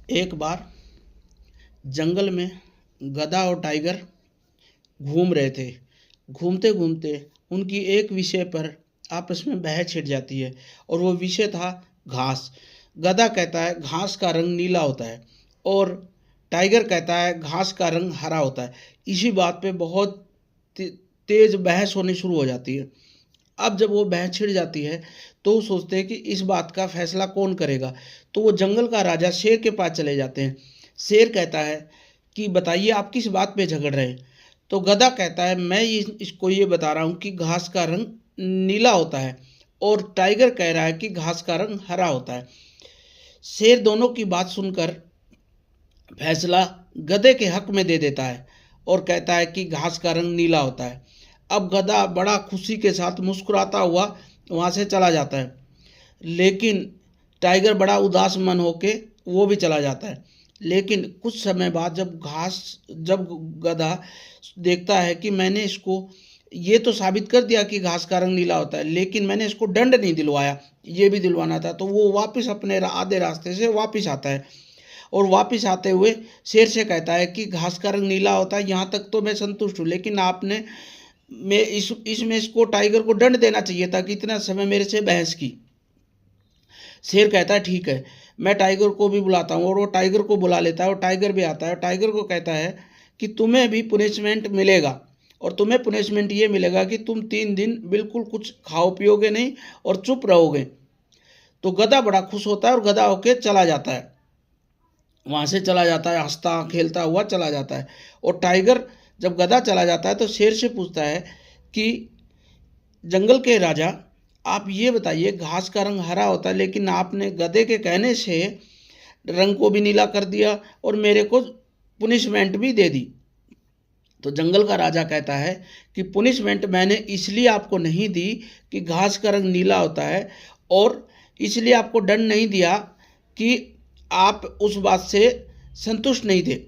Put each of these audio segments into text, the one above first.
एक बार जंगल में गधा और टाइगर घूम रहे थे। घूमते घूमते उनकी एक विषय पर आपस में बहस छिड़ जाती है और वो विषय था घास। गधा कहता है घास का रंग नीला होता है और टाइगर कहता है घास का रंग हरा होता है। इसी बात पे बहुत तेज बहस होनी शुरू हो जाती है। अब जब वो बहस छिड़ जाती है तो वो सोचते हैं कि इस बात का फैसला कौन करेगा। तो वो जंगल का राजा शेर के पास चले जाते हैं। शेर कहता है कि बताइए आप किस बात पे झगड़ रहे हैं। तो गधा कहता है मैं इसको ये बता रहा हूँ कि घास का रंग नीला होता है और टाइगर कह रहा है कि घास का रंग हरा होता है। शेर दोनों की बात सुनकर फैसला गधे के हक में दे देता है और कहता है कि घास का रंग नीला होता है। अब गधा बड़ा खुशी के साथ मुस्कुराता हुआ वहाँ से चला जाता है, लेकिन टाइगर बड़ा उदास मन होके वो भी चला जाता है। लेकिन कुछ समय बाद जब गधा देखता है कि मैंने इसको ये तो साबित कर दिया कि घास का रंग नीला होता है, लेकिन मैंने इसको दंड नहीं दिलवाया, ये भी दिलवाना था। तो वो वापस अपने आधे रास्ते से वापस आता है और वापस आते हुए शेर से कहता है कि घास का रंग नीला होता है, यहाँ तक तो मैं संतुष्ट हूँ, लेकिन आपने मैं इसमें इसको टाइगर को दंड देना चाहिए था कि इतना समय मेरे से बहस की। शेर कहता है ठीक है, मैं टाइगर को भी बुलाता हूँ और वो टाइगर को बुला लेता है और टाइगर भी आता है। टाइगर को कहता है कि तुम्हें भी पनिशमेंट मिलेगा और तुम्हें पनिशमेंट ये मिलेगा कि तुम 3 दिन बिल्कुल कुछ खाओ पियोगे नहीं और चुप रहोगे। तो गधा बड़ा खुश होता है और गधा होके चला जाता है, वहाँ से चला जाता है, हंसता खेलता हुआ चला जाता है। और टाइगर जब गधा चला जाता है तो शेर से पूछता है कि जंगल के राजा आप ये बताइए घास का रंग हरा होता है, लेकिन आपने गधे के कहने से रंग को भी नीला कर दिया और मेरे को पुनिशमेंट भी दे दी। तो जंगल का राजा कहता है कि पुनिशमेंट मैंने इसलिए आपको नहीं दी कि घास का रंग नीला होता है, और इसलिए आपको दंड नहीं दिया कि आप उस बात से संतुष्ट नहीं थे,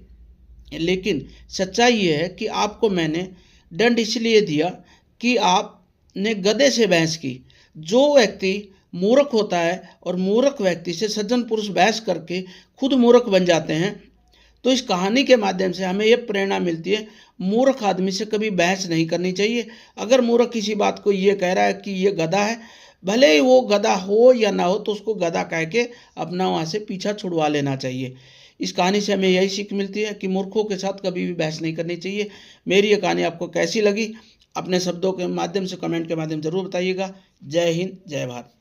लेकिन सच्चाई ये है कि आपको मैंने दंड इसलिए दिया कि आपने गधे से बहस की। जो व्यक्ति मूर्ख होता है और मूर्ख व्यक्ति से सज्जन पुरुष बहस करके खुद मूर्ख बन जाते हैं। तो इस कहानी के माध्यम से हमें यह प्रेरणा मिलती है, मूर्ख आदमी से कभी बहस नहीं करनी चाहिए। अगर मूर्ख किसी बात को ये कह रहा है कि ये गधा है, भले ही वो गधा हो या ना हो, तो उसको गधा कह के अपना वहाँ से पीछा छुड़वा लेना चाहिए। इस कहानी से हमें यही सीख मिलती है कि मूर्खों के साथ कभी भी बहस नहीं करनी चाहिए। मेरी ये कहानी आपको कैसी लगी अपने शब्दों के माध्यम से कमेंट के माध्यम जरूर बताइएगा। जय हिंद, जय भारत।